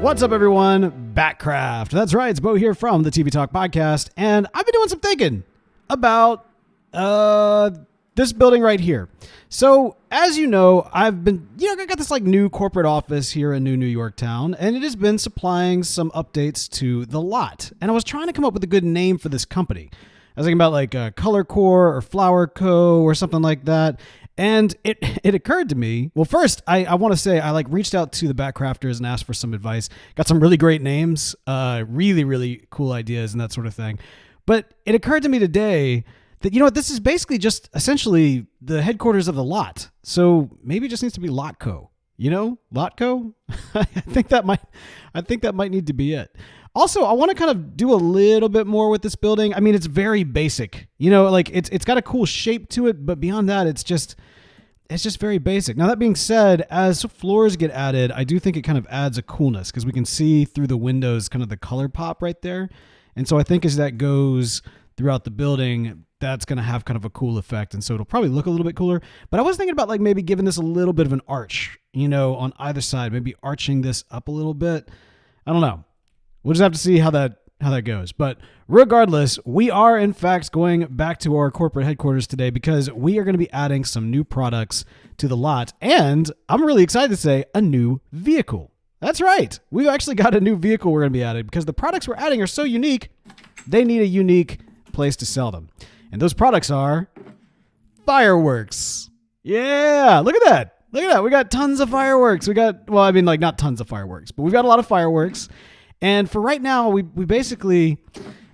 What's up, everyone? BATCRAFT. That's right. It's Bo here from the TV Talk Podcast, and I've been doing some thinking about this building right here. So, as you know, I got this new corporate office here in New York Town, and it has been supplying some updates to the lot. And I was trying to come up with a good name for this company. I was thinking about Color Core or Flower Co. or something like that. And it occurred to me, well, first, I want to say I reached out to the BATCRAFTers and asked for some advice. Got some really great names, really, really cool ideas and that sort of thing. But it occurred to me today that, this is basically just essentially the headquarters of the lot. So maybe it just needs to be Lotco. Lotco? I think that might need to be it. Also, I want to kind of do a little bit more with this building. I mean, it's very basic. It's got a cool shape to it, but beyond that, it's just very basic. Now, that being said, as floors get added, I do think it kind of adds a coolness because we can see through the windows kind of the color pop right there. And so I think as that goes throughout the building, that's going to have kind of a cool effect. And so it'll probably look a little bit cooler. But I was thinking about maybe giving this a little bit of an arch, on either side, maybe arching this up a little bit. I don't know. We'll just have to see how that goes. But regardless, we are in fact going back to our corporate headquarters today because we are going to be adding some new products to the lot. And I'm really excited to say a new vehicle. That's right. We've actually got a new vehicle we're going to be adding because the products we're adding are so unique, they need a unique place to sell them. And those products are fireworks. Yeah, look at that. Look at that. We got tons of fireworks. Not tons of fireworks, but we've got a lot of fireworks. And for right now, we basically,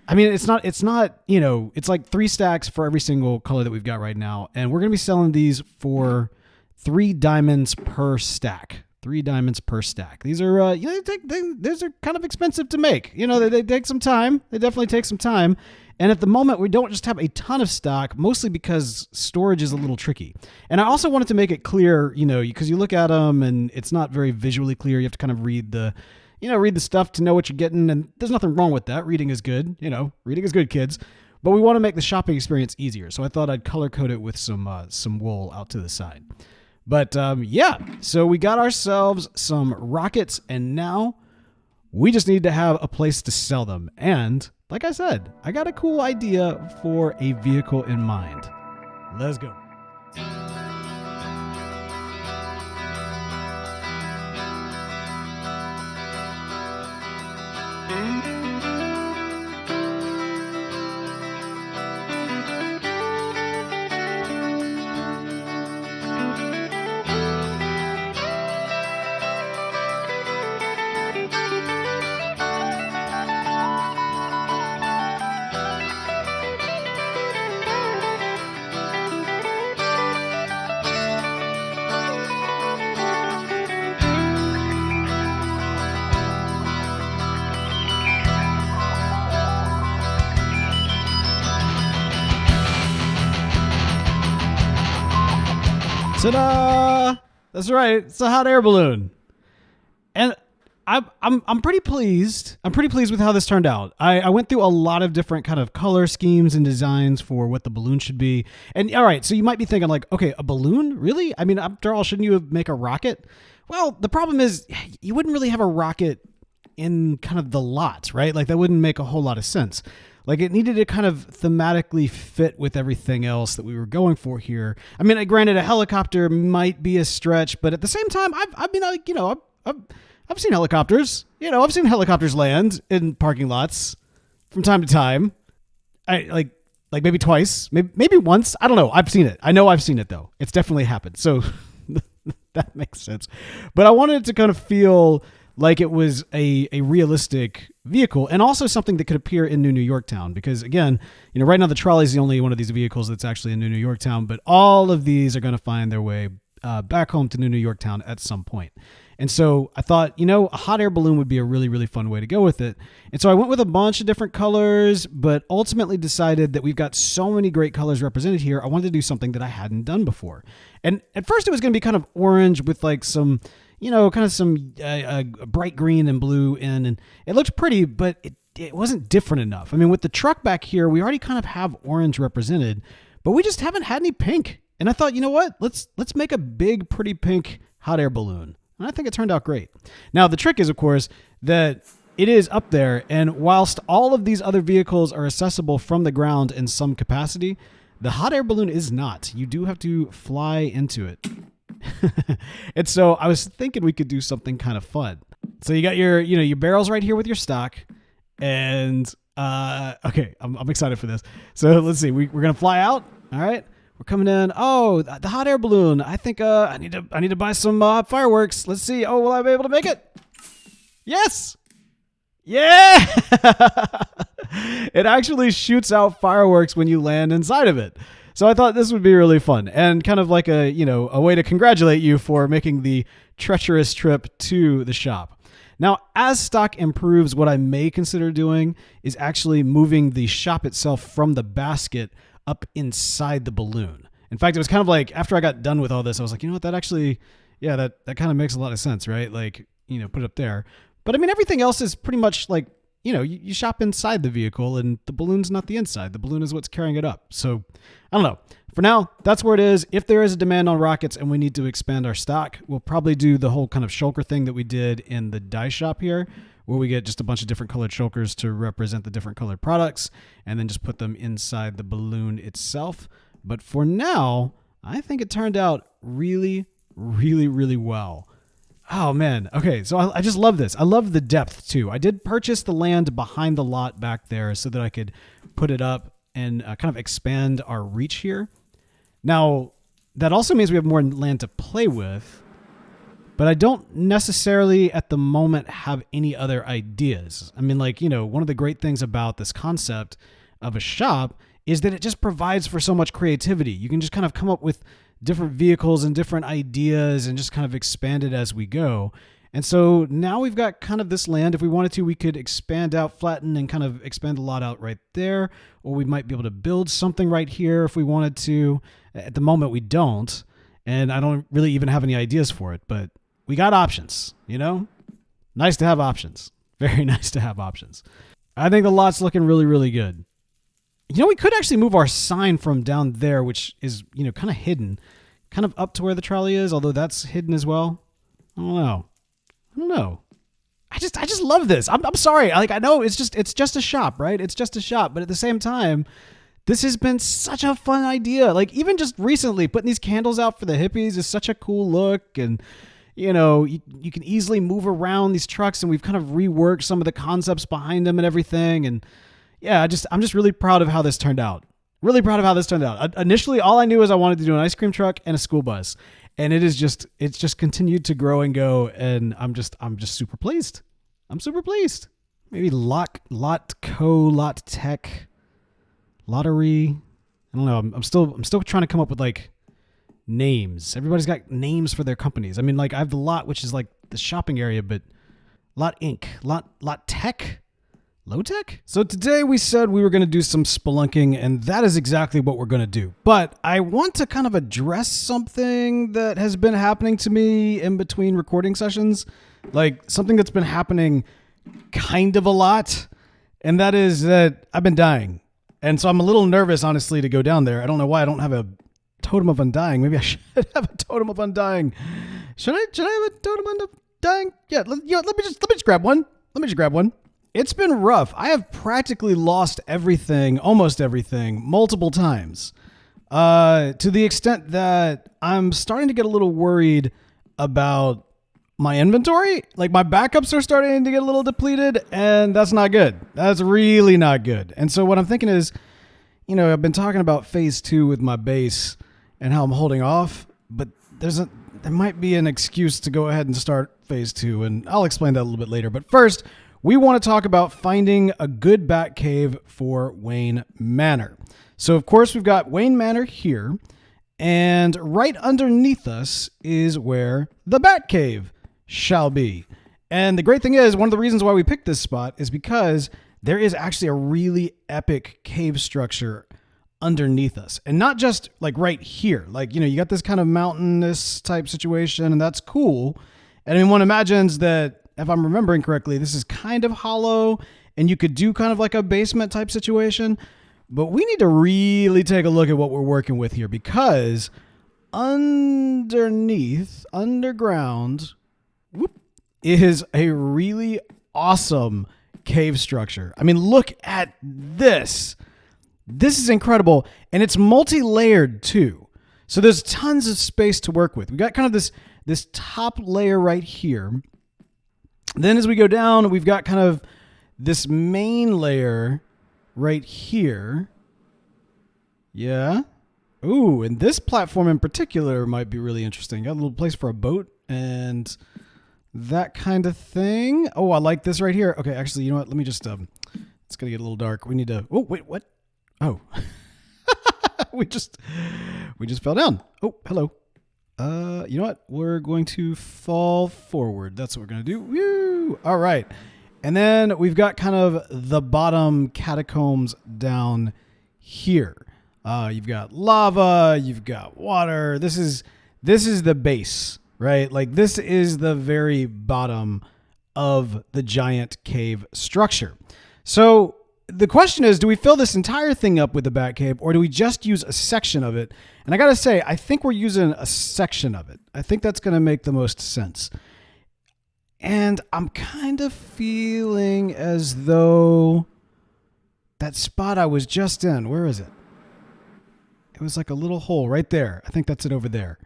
it's like 3 stacks for every single color that we've got right now. And we're going to be selling these for 3 diamonds per stack. 3 diamonds per stack. These are, these are kind of expensive to make. They take some time. They definitely take some time. And at the moment, we don't just have a ton of stock, mostly because storage is a little tricky. And I also wanted to make it clear, because you look at them and it's not very visually clear. You have to kind of read the stuff to know what you're getting. And there's nothing wrong with that. Reading is good. Reading is good, kids. But we want to make the shopping experience easier. So I thought I'd color code it with some wool out to the side. But so we got ourselves some rockets, and now we just need to have a place to sell them. And like I said, I got a cool idea for a vehicle in mind. Let's go. Ta-da! That's right. It's a hot air balloon. And I'm pretty pleased. I'm pretty pleased with how this turned out. I went through a lot of different kind of color schemes and designs for what the balloon should be. And all right, so you might be thinking okay, a balloon? Really? I mean, after all, shouldn't you make a rocket? Well, the problem is you wouldn't really have a rocket in kind of the lot, right? That wouldn't make a whole lot of sense. It needed to kind of thematically fit with everything else that we were going for here. I mean, granted, a helicopter might be a stretch, but at the same time, I've seen helicopters. I've seen helicopters land in parking lots from time to time. I maybe twice, maybe once. I don't know. I've seen it. I know I've seen it though. It's definitely happened. So that makes sense. But I wanted it to kind of feel like it was a realistic vehicle and also something that could appear in New York Town. Because again, right now the trolley is the only one of these vehicles that's actually in New York Town, but all of these are going to find their way back home to New York Town at some point. And so I thought, a hot air balloon would be a really, really fun way to go with it. And so I went with a bunch of different colors, but ultimately decided that we've got so many great colors represented here. I wanted to do something that I hadn't done before. And at first it was going to be kind of orange with some bright green and blue in, and it looked pretty, but it wasn't different enough. I mean, with the truck back here, we already kind of have orange represented, but we just haven't had any pink. And I thought, you know what? Let's make a big, pretty pink hot air balloon. And I think it turned out great. Now, the trick is, of course, that it is up there. And whilst all of these other vehicles are accessible from the ground in some capacity, the hot air balloon is not. You do have to fly into it. And so I was thinking we could do something kind of fun. So you got your barrels right here with your stock. And, okay, I'm excited for this. So let's see. We're going to fly out. All right. We're coming in. Oh, the hot air balloon. I think I need to buy some fireworks. Let's see. Oh, will I be able to make it? Yes. Yeah. It actually shoots out fireworks when you land inside of it. So I thought this would be really fun and kind of like a way to congratulate you for making the treacherous trip to the shop. Now, as stock improves, what I may consider doing is actually moving the shop itself from the basket up inside the balloon. In fact, it was kind of like after I got done with all this, I was like, you know what, that actually, yeah, that kind of makes a lot of sense, right? Like, put it up there. But I mean, everything else is pretty much like, you shop inside the vehicle and the balloon's not the inside. The balloon is what's carrying it up. So I don't know. For now, that's where it is. If there is a demand on rockets and we need to expand our stock, we'll probably do the whole kind of shulker thing that we did in the die shop here, where we get just a bunch of different colored shulkers to represent the different colored products and then just put them inside the balloon itself. But for now, I think it turned out really, really, really well. Oh, man. Okay, so I just love this. I love the depth, too. I did purchase the land behind the lot back there so that I could put it up and kind of expand our reach here. Now, that also means we have more land to play with, but I don't necessarily at the moment have any other ideas. I mean, one of the great things about this concept of a shop is that it just provides for so much creativity. You can just kind of come up with different vehicles and different ideas and just kind of expand it as we go. And so now we've got kind of this land. If we wanted to, we could expand out, flatten, and kind of expand the lot out right there. Or we might be able to build something right here if we wanted to. At the moment, we don't. And I don't really even have any ideas for it. But we got options, Nice to have options. Very nice to have options. I think the lot's looking really, really good. We could actually move our sign from down there, which is, kind of hidden, kind of up to where the trolley is, although that's hidden as well. I don't know. I just love this. I'm sorry. I know it's just a shop, right? It's just a shop. But at the same time, this has been such a fun idea. Even just recently putting these candles out for the hippies is such a cool look. And, you can easily move around these trucks, and we've kind of reworked some of the concepts behind them and everything. And yeah, I'm just really proud of how this turned out. Really proud of how this turned out. Initially, all I knew is I wanted to do an ice cream truck and a school bus. And it's just continued to grow and go, and I'm just super pleased. I'm super pleased. Maybe lot tech, lottery. I don't know. I'm still trying to come up with names. Everybody's got names for their companies. I mean, I have the lot, which is the shopping area, but Lot Inc, lot tech. Low tech? So today we said we were going to do some spelunking, and that is exactly what we're going to do. But I want to kind of address something that has been happening to me in between recording sessions. Something that's been happening kind of a lot. And that is that I've been dying. And so I'm a little nervous, honestly, to go down there. I don't know why I don't have a totem of undying. Maybe I should have a totem of undying. Should I have a totem of undying? Yeah, let me just grab one. It's been rough. I have practically lost everything, almost everything, multiple times. To the extent that I'm starting to get a little worried about my inventory. My backups are starting to get a little depleted, and that's not good. That's really not good. And so what I'm thinking is, I've been talking about phase 2 with my base and how I'm holding off, but there might be an excuse to go ahead and start phase 2, and I'll explain that a little bit later. But first, we want to talk about finding a good Batcave for Wayne Manor. So, of course, we've got Wayne Manor here, and right underneath us is where the Batcave shall be. And the great thing is, one of the reasons why we picked this spot is because there is actually a really epic cave structure underneath us. And not just right here. You got this kind of mountainous type situation, and that's cool. And I mean, one imagines that, if I'm remembering correctly, this is kind of hollow, and you could do kind of a basement type situation. But we need to really take a look at what we're working with here, because underground, is a really awesome cave structure. I mean, look at this. This is incredible, and it's multi-layered too. So there's tons of space to work with. We got kind of this top layer right here. Then as we go down, we've got kind of this main layer right here. Yeah. Ooh, and this platform in particular might be really interesting. Got a little place for a boat and that kind of thing. Oh, I like this right here. Okay, actually, you know what? Let me just, it's going to get a little dark. We need to, oh, wait, what? Oh, we just fell down. Oh, hello. You know what? We're going to fall forward. That's what we're going to do. Woo! All right. And then we've got kind of the bottom catacombs down here. You've got lava, you've got water. This is the base, right? Like this is the very bottom of the giant cave structure. So the question is, do we fill this entire thing up with the Batcave, or do we just use a section of it? And I got to say, I think we're using a section of it. I think that's going to make the most sense. And I'm kind of feeling as though that spot I was just in, where is it? It was like a little hole right there. I think that's it over there.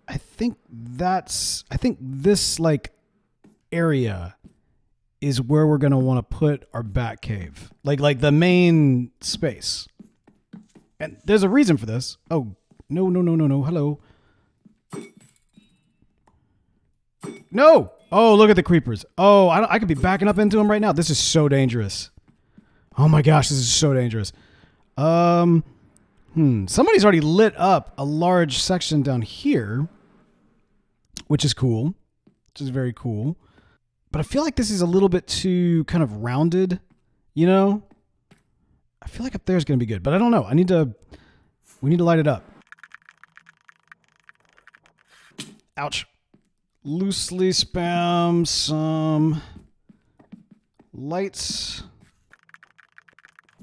I think this like area is where we're going to want to put our Batcave. Like the main space. And there's a reason for this. Oh, no. Hello. No. Oh, look at the creepers. Oh, I could be backing up into them right now. This is so dangerous. Oh my gosh, this is so dangerous. Somebody's already lit up a large section down here, which is cool, which is very cool. But I feel like this is a little bit too kind of rounded, you know? I feel like up there is going to be good, but I don't know. We need to light it up. Ouch. Loosely spam some lights.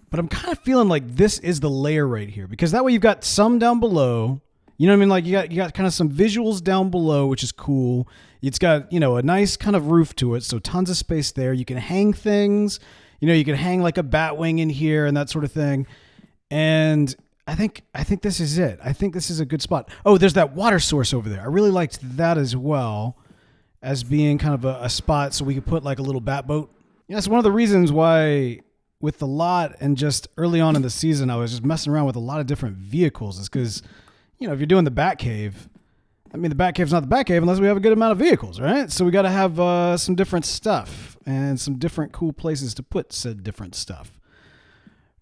But I'm kind of feeling like this is the layer right here, because that way you've got some down below. You know what I mean? Like you got kind of some visuals down below, which is cool. It's got, you know, a nice kind of roof to it, so tons of space there. You can hang things. You know, you can hang like a bat wing in here and that sort of thing. And I think this is it. I think this is a good spot. Oh, there's that water source over there. I really liked that as well as being kind of a spot so we could put like a little bat boat. You know, that's one of the reasons why with the lot and just early on in the season, I was just messing around with a lot of different vehicles. Is because, you know, if you're doing the Batcave, I mean, the Batcave's not the Batcave unless we have a good amount of vehicles, right? So we got to have some different stuff and some different cool places to put said different stuff.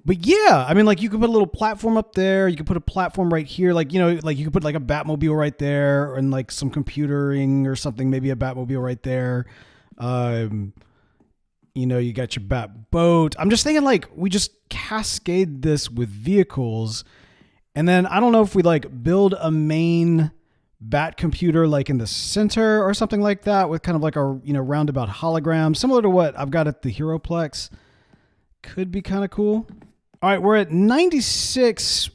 But yeah, I mean, like you could put a little platform up there. You could put a platform right here. Like, you know, like you could put like a Batmobile right there and like some computering or something, maybe a Batmobile right there. You know, you got your Bat boat. I'm just thinking like we just cascade this with vehicles. And then I don't know if we like build a main Bat computer like in the center or something like that with kind of like a, you know, roundabout hologram, similar to what I've got at the Heroplex. Could be kind of cool. All right, we're at 96,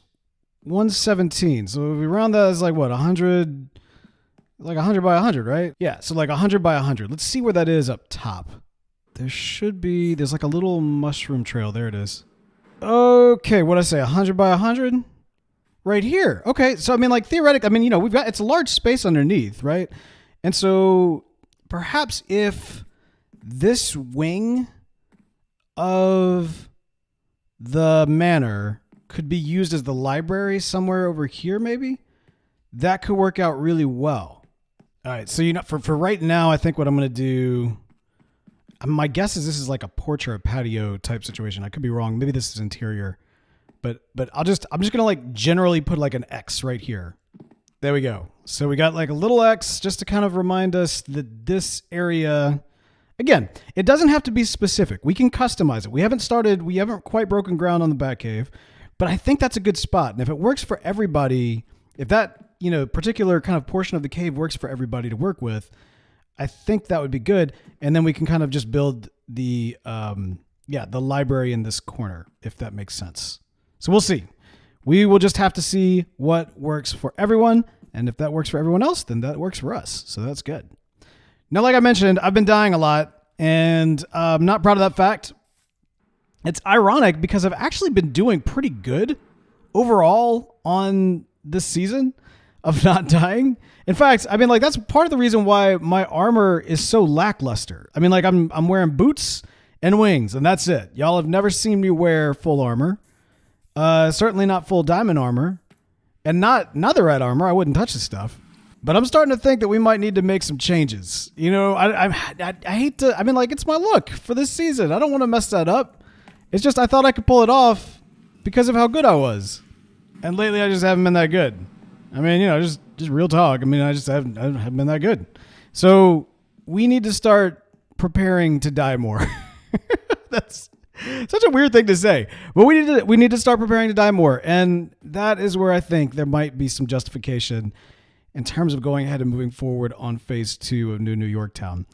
117. So if we round that as like what, 100, like 100 by 100, right? Yeah, so like 100 by 100. Let's see where that is up top. There should be, there's like a little mushroom trail. There it is. Okay, what'd I say, 100 by 100? Right here. Okay, so I mean, like theoretically, I mean, you know, we've got, it's a large space underneath, right? And so perhaps if this wing of the manor could be used as the library somewhere over here, maybe that could work out really well. All right, so you know, for right now, I think what I'm going to do, my guess is this is like a porch or a patio type situation. I could be wrong. Maybe this is interior, but I'm just going to like generally put like an X right here. There we go. So we got like a little X just to kind of remind us that this area, again, it doesn't have to be specific. We can customize it. We haven't quite broken ground on the Batcave, but I think that's a good spot. And if it works for everybody, if that, you know, particular kind of portion of the cave works for everybody to work with, I think that would be good. And then we can kind of just build the library in this corner, if that makes sense. So we'll see. We will just have to see what works for everyone. And if that works for everyone else, then that works for us. So that's good. Now, like I mentioned, I've been dying a lot, and I'm not proud of that fact. It's ironic because I've actually been doing pretty good overall on this season of not dying. In fact, I mean, like, that's part of the reason why my armor is so lackluster. I mean, like, I'm wearing boots and wings, and that's it. Y'all have never seen me wear full armor. Certainly not full diamond armor, and not the red armor. I wouldn't touch this stuff. But I'm starting to think that we might need to make some changes. You know, I hate to. I mean, like, it's my look for this season. I don't want to mess that up. It's just I thought I could pull it off because of how good I was, and lately I just haven't been that good. I mean, you know, just real talk. I mean, I haven't been that good. So we need to start preparing to die more. That's such a weird thing to say, but we need to start preparing to die more, and that is where I think there might be some justification in terms of going ahead and moving forward on phase 2 of New Yorktown.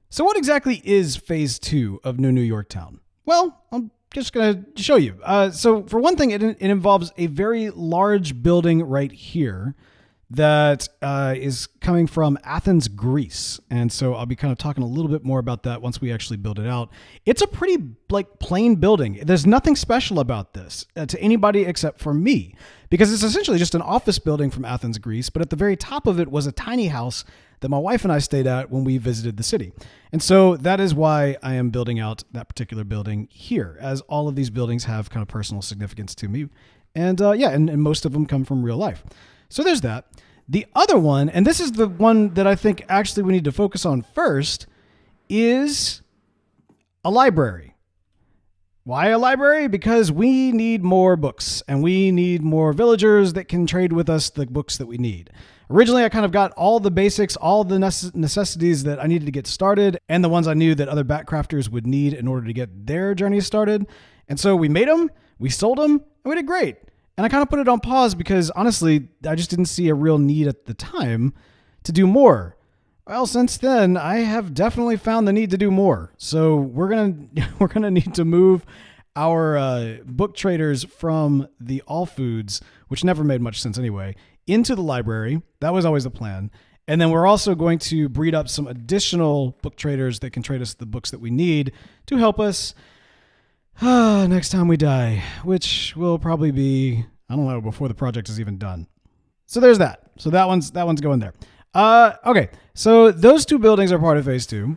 So what exactly is phase 2 of New Yorktown? Well, I'm just going to show you. So for one thing, it involves a very large building right here that is coming from Athens, Greece. And so I'll be kind of talking a little bit more about that once we actually build it out. It's a pretty plain building. There's nothing special about this to anybody except for me, because it's essentially just an office building from Athens, Greece. But at the very top of it was a tiny house that my wife and I stayed at when we visited the city. And so that is why I am building out that particular building here, as all of these buildings have kind of personal significance to me. And and most of them come from real life. So there's that. The other one, and this is the one that I think actually we need to focus on first, is a library. Why a library? Because we need more books, and we need more villagers that can trade with us the books that we need. Originally, I kind of got all the basics, all the necessities that I needed to get started, and the ones I knew that other BATCrafters would need in order to get their journey started. And so we made them, we sold them, and we did great. And I kind of put it on pause because, honestly, I just didn't see a real need at the time to do more. Well, since then, I have definitely found the need to do more. So we're gonna need to move our book traders from the All Foods, which never made much sense anyway, into the library. That was always the plan. And then we're also going to breed up some additional book traders that can trade us the books that we need to help us next time we die, which will probably be, I don't know, before the project is even done. So there's that. So that one's going there. Okay. So those two buildings are part of phase 2.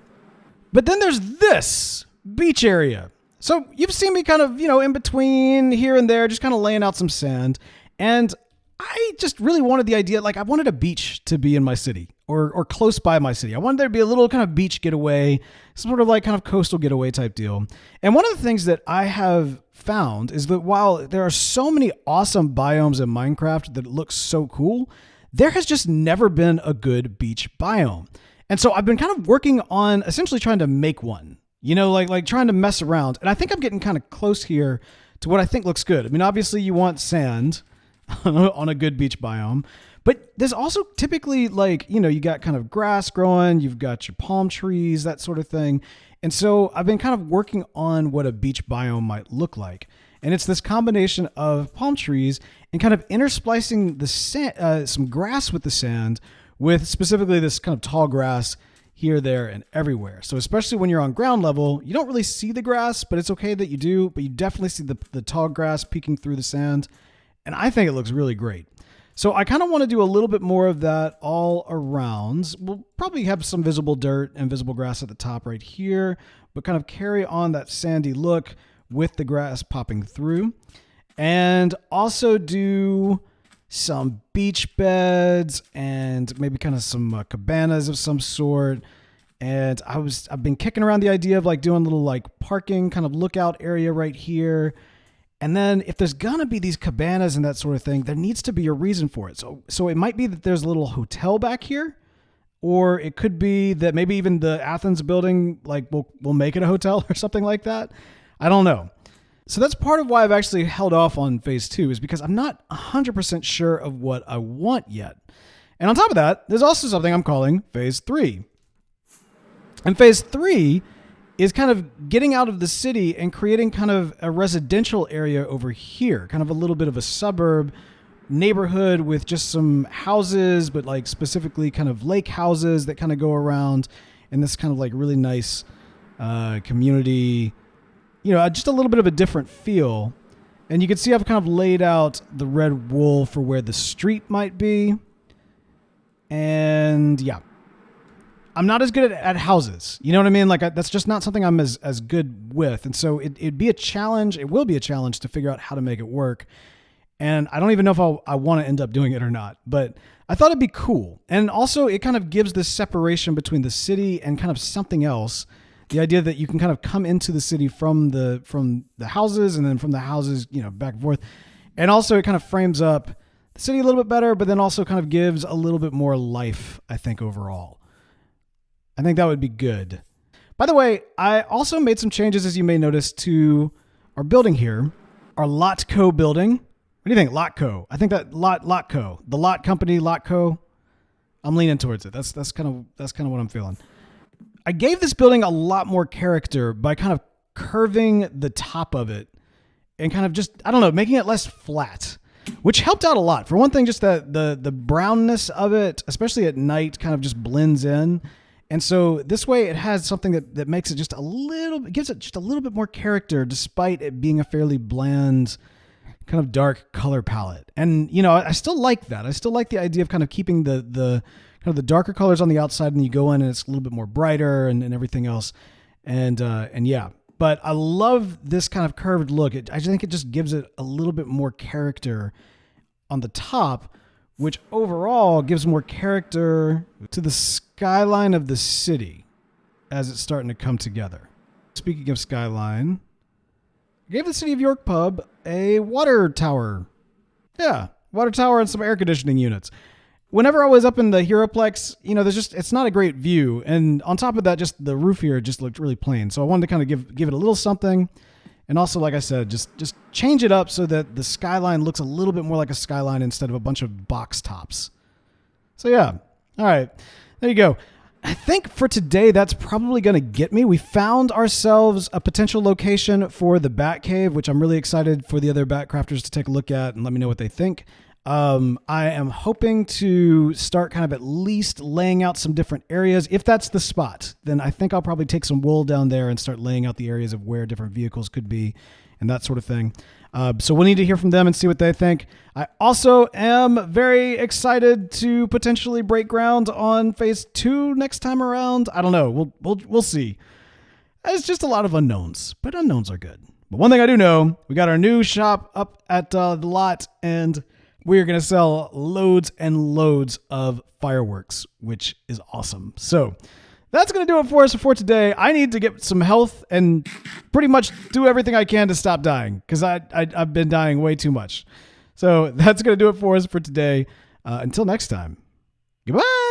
But then there's this beach area. So you've seen me kind of, in between here and there, just kind of laying out some sand. And I just really wanted the idea, I wanted a beach to be in my city or close by my city. I wanted there to be a little kind of beach getaway, sort of kind of coastal getaway type deal. And one of the things that I have found is that while there are so many awesome biomes in Minecraft that look so cool, there has just never been a good beach biome. And so I've been kind of working on essentially trying to make one, like trying to mess around. And I think I'm getting kind of close here to what I think looks good. I mean, obviously you want sand on a good beach biome, but there's also typically you got kind of grass growing, you've got your palm trees, that sort of thing. And so I've been kind of working on what a beach biome might look like. And it's this combination of palm trees and kind of intersplicing the sand, some grass with the sand, with specifically this kind of tall grass here, there, and everywhere. So especially when you're on ground level, you don't really see the grass, but it's okay that you do, but you definitely see the tall grass peeking through the sand. And I think it looks really great. So I kind of want to do a little bit more of that all around. We'll probably have some visible dirt and visible grass at the top right here, but kind of carry on that sandy look with the grass popping through. And also do some beach beds and maybe kind of some cabanas of some sort. And I've been kicking around the idea of doing a little parking kind of lookout area right here. And then if there's going to be these cabanas and that sort of thing, there needs to be a reason for it. So it might be that there's a little hotel back here, or it could be that maybe even the Athens building, we'll make it a hotel or something like that. I don't know. So that's part of why I've actually held off on phase 2, is because I'm not 100% sure of what I want yet. And on top of that, there's also something I'm calling phase 3. And phase 3 is kind of getting out of the city and creating kind of a residential area over here, kind of a little bit of a suburb neighborhood with just some houses, but specifically kind of lake houses that kind of go around. in this kind of like really nice community, just a little bit of a different feel. And you can see I've kind of laid out the red wool for where the street might be. And yeah, I'm not as good at houses. You know what I mean? Like that's just not something I'm as good with. And so it'd be a challenge. It will be a challenge to figure out how to make it work. And I don't even know if I want to end up doing it or not, but I thought it'd be cool. And also it kind of gives this separation between the city and kind of something else. The idea that you can kind of come into the city from the houses, and then from the houses, back and forth. And also it kind of frames up the city a little bit better, but then also kind of gives a little bit more life, I think, overall. I think that would be good. By the way, I also made some changes, as you may notice, to our building here, our Lotco building. What do you think, Lotco? I think that Lotco, the Lot Company, Lotco. I'm leaning towards it. That's kind of what I'm feeling. I gave this building a lot more character by kind of curving the top of it and kind of just, I don't know, making it less flat, which helped out a lot. For one thing, just the brownness of it, especially at night, kind of just blends in. And so this way it has something that makes it gives it just a little bit more character, despite it being a fairly bland, kind of dark color palette. And, I still like that. I still like the idea of kind of keeping the kind of the darker colors on the outside, and you go in and it's a little bit more brighter and everything else. And yeah, but I love this kind of curved look. I think it just gives it a little bit more character on the top, which overall gives more character to the skyline of the city as it's starting to come together. Speaking of skyline, I gave the City of York pub a water tower. Yeah, water tower and some air conditioning units. Whenever I was up in the Heroplex, it's not a great view. And on top of that, just the roof here just looked really plain. So I wanted to kind of give it a little something. And also, like I said, just change it up so that the skyline looks a little bit more like a skyline instead of a bunch of box tops. So yeah. All right. There you go. I think for today, that's probably going to get me. We found ourselves a potential location for the Batcave, which I'm really excited for the other Batcrafters to take a look at and let me know what they think. I am hoping to start kind of at least laying out some different areas. If that's the spot, then I think I'll probably take some wool down there and start laying out the areas of where different vehicles could be and that sort of thing. So we'll need to hear from them and see what they think. I also am very excited to potentially break ground on phase 2 next time around. I don't know. We'll see. It's just a lot of unknowns, but unknowns are good. But one thing I do know, we got our new shop up at the lot, and we're going to sell loads and loads of fireworks, which is awesome. So that's going to do it for us for today. I need to get some health and pretty much do everything I can to stop dying, because I've been dying way too much. So that's going to do it for us for today. Until next time, goodbye.